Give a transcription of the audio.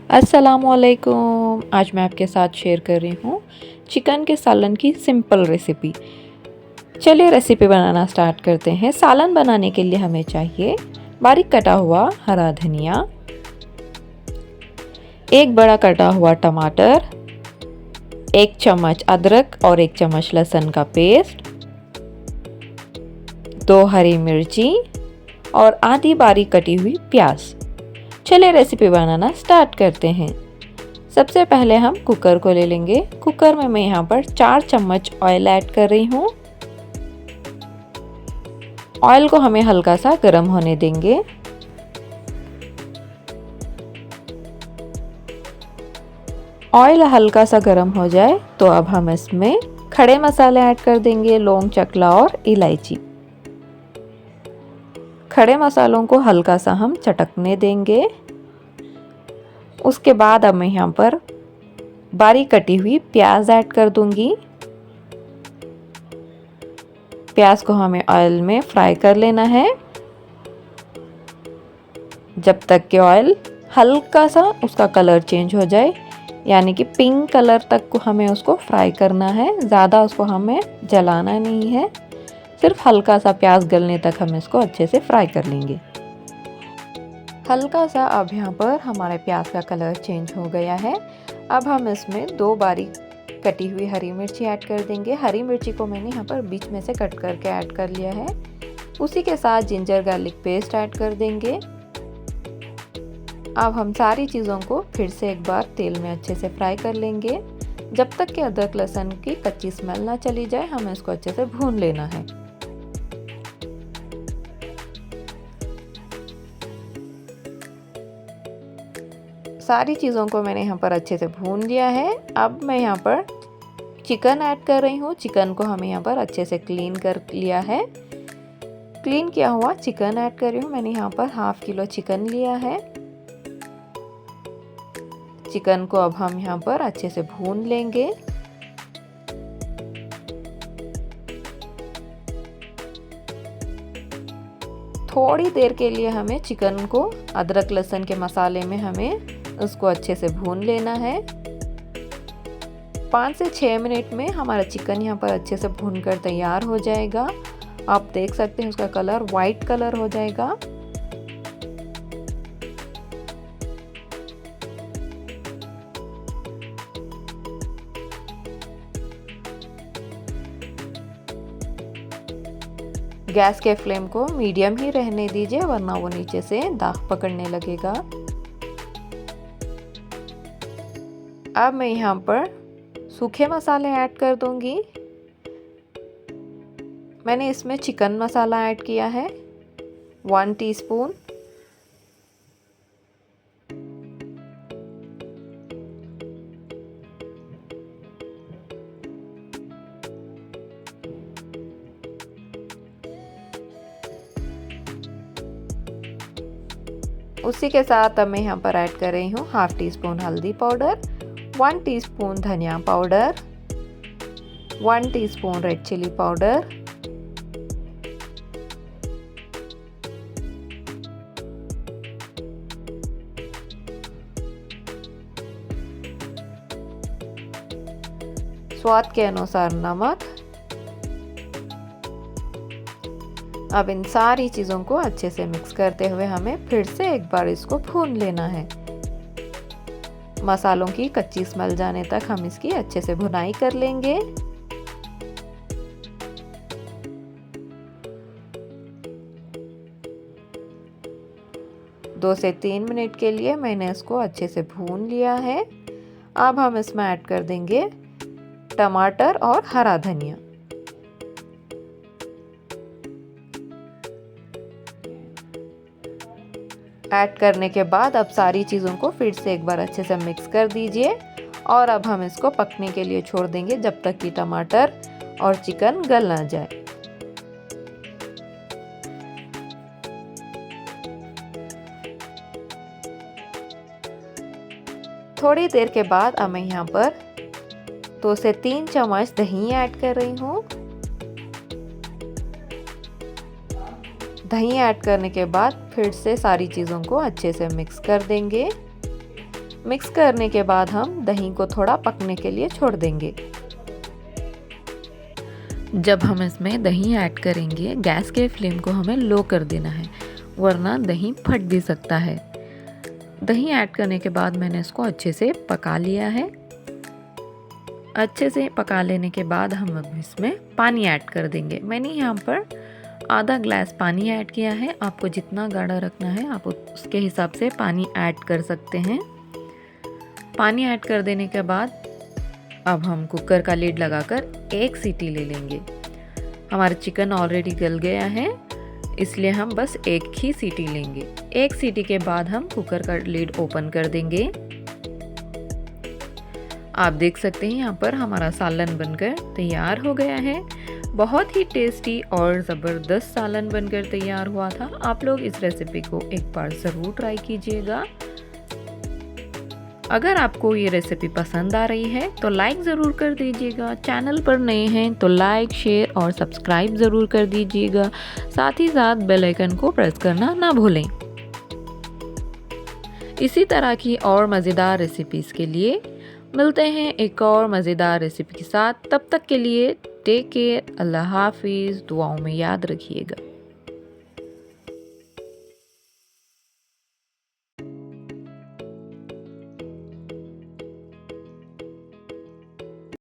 अस्सलामुअलैकुम। आज मैं आपके साथ शेयर कर रही हूँ चिकन के सालन की सिंपल रेसिपी। चलिए रेसिपी बनाना स्टार्ट करते हैं। सालन बनाने के लिए हमें चाहिए बारीक कटा हुआ हरा धनिया, एक बड़ा कटा हुआ टमाटर, 1 चम्मच अदरक और 1 चम्मच लहसुन का पेस्ट, 2 हरी मिर्ची और आधी बारीक कटी हुई प्याज। चलिए रेसिपी बनाना स्टार्ट करते हैं। सबसे पहले हम कुकर को ले लेंगे। कुकर में मैं यहाँ पर 4 चम्मच ऑयल ऐड कर रही हूँ। ऑयल को हमें हल्का सा गर्म होने देंगे। ऑयल हल्का सा गर्म हो जाए तो अब हम इसमें खड़े मसाले ऐड कर देंगे, लौंग, चकला और इलायची। खड़े मसालों को हल्का सा हम चटकने देंगे। उसके बाद अब मैं यहाँ पर बारीक कटी हुई प्याज ऐड कर दूंगी। प्याज को हमें ऑयल में फ्राई कर लेना है जब तक कि ऑयल हल्का सा उसका कलर चेंज हो जाए, यानी कि पिंक कलर तक को हमें उसको फ्राई करना है। ज़्यादा उसको हमें जलाना नहीं है, सिर्फ हल्का सा प्याज गलने तक हम इसको अच्छे से फ्राई कर लेंगे। हल्का सा अब यहाँ पर हमारे प्याज का कलर चेंज हो गया है। अब हम इसमें 2 बारीक कटी हुई हरी मिर्ची ऐड कर देंगे। हरी मिर्ची को मैंने यहाँ पर बीच में से कट करके ऐड कर लिया है। उसी के साथ जिंजर गार्लिक पेस्ट ऐड कर देंगे। अब हम सारी चीज़ों को फिर से एक बार तेल में अच्छे से फ्राई कर लेंगे। जब तक कि अदरक लहसुन की कच्ची स्मेल ना चली जाए, हमें इसको अच्छे से भून लेना है। सारी चीज़ों को मैंने यहाँ पर अच्छे से भून लिया है। अब मैं यहाँ पर चिकन ऐड कर रही हूँ। चिकन को हमें यहाँ पर अच्छे से क्लीन कर लिया है। क्लीन किया हुआ चिकन ऐड कर रही हूँ। मैंने यहाँ पर ½ किलो चिकन लिया है। चिकन को अब हम यहाँ पर अच्छे से भून लेंगे। थोड़ी देर के लिए हमें चिकन को अदरक लहसुन के मसाले में हमें उसको अच्छे से भून लेना है। 5 से 6 मिनट में हमारा चिकन यहाँ पर अच्छे से भून कर तैयार हो जाएगा। आप देख सकते हैं उसका कलर वाइट कलर हो जाएगा। गैस के फ्लेम को मीडियम ही रहने दीजिए, वरना वो नीचे से दाग पकड़ने लगेगा। अब मैं यहाँ पर सूखे मसाले ऐड कर दूंगी। मैंने इसमें चिकन मसाला ऐड किया है 1 टीस्पून, उसी के साथ अब मैं यहाँ पर ऐड कर रही हूँ ½ टीस्पून हल्दी पाउडर, 1 टीस्पून धनिया powder, 1 teaspoon red chilli powder, स्वाद के अनुसार नमक। अब इन सारी चीज़ों को अच्छे से मिक्स करते हुए हमें फिर से एक बार इसको भून लेना है। मसालों की कच्ची स्मेल जाने तक हम इसकी अच्छे से भुनाई कर लेंगे। दो से 3 मिनट के लिए मैंने इसको अच्छे से भून लिया है। अब हम इसमें ऐड कर देंगे टमाटर और हरा धनिया। ऐड करने के बाद अब सारी चीज़ों को फिर से एक बार अच्छे से मिक्स कर दीजिए और अब हम इसको पकने के लिए छोड़ देंगे जब तक कि टमाटर और चिकन गल ना जाए। थोड़ी देर के बाद अब मैं यहाँ पर 2 से 3 चम्मच दही ऐड कर रही हूँ। दही ऐड करने के बाद फिर से सारी चीज़ों को अच्छे से मिक्स कर देंगे। मिक्स करने के बाद हम दही को थोड़ा पकने के लिए छोड़ देंगे। जब हम इसमें दही ऐड करेंगे, गैस के फ्लेम को हमें लो कर देना है, वरना दही फट भी सकता है। दही ऐड करने के बाद मैंने इसको अच्छे से पका लिया है। अच्छे से पका लेने के बाद हम अब इसमें पानी ऐड कर देंगे। मैंने यहाँ पर आधा ग्लास पानी ऐड किया है। आपको जितना गाढ़ा रखना है आप उसके हिसाब से पानी ऐड कर सकते हैं। पानी ऐड कर देने के बाद अब हम कुकर का लिड लगाकर एक सीटी ले लेंगे। हमारा चिकन ऑलरेडी गल गया है, इसलिए हम बस एक ही सीटी लेंगे। एक सीटी के बाद हम कुकर का लिड ओपन कर देंगे। आप देख सकते हैं यहाँ पर हमारा सालन बनकर तैयार हो गया है। बहुत ही टेस्टी और ज़बरदस्त सालन बनकर तैयार हुआ था। आप लोग इस रेसिपी को एक बार ज़रूर ट्राई कीजिएगा। अगर आपको ये रेसिपी पसंद आ रही है तो लाइक ज़रूर कर दीजिएगा। चैनल पर नए हैं तो लाइक, शेयर और सब्सक्राइब ज़रूर कर दीजिएगा। साथ ही साथ बेल आइकन को प्रेस करना ना भूलें। इसी तरह की और मज़ेदार रेसिपीज़ के लिए मिलते हैं एक और मज़ेदार रेसिपी के साथ। तब तक के लिए टेक केयर, अल्लाह हाफिज़। दुआओं में याद रखिएगा।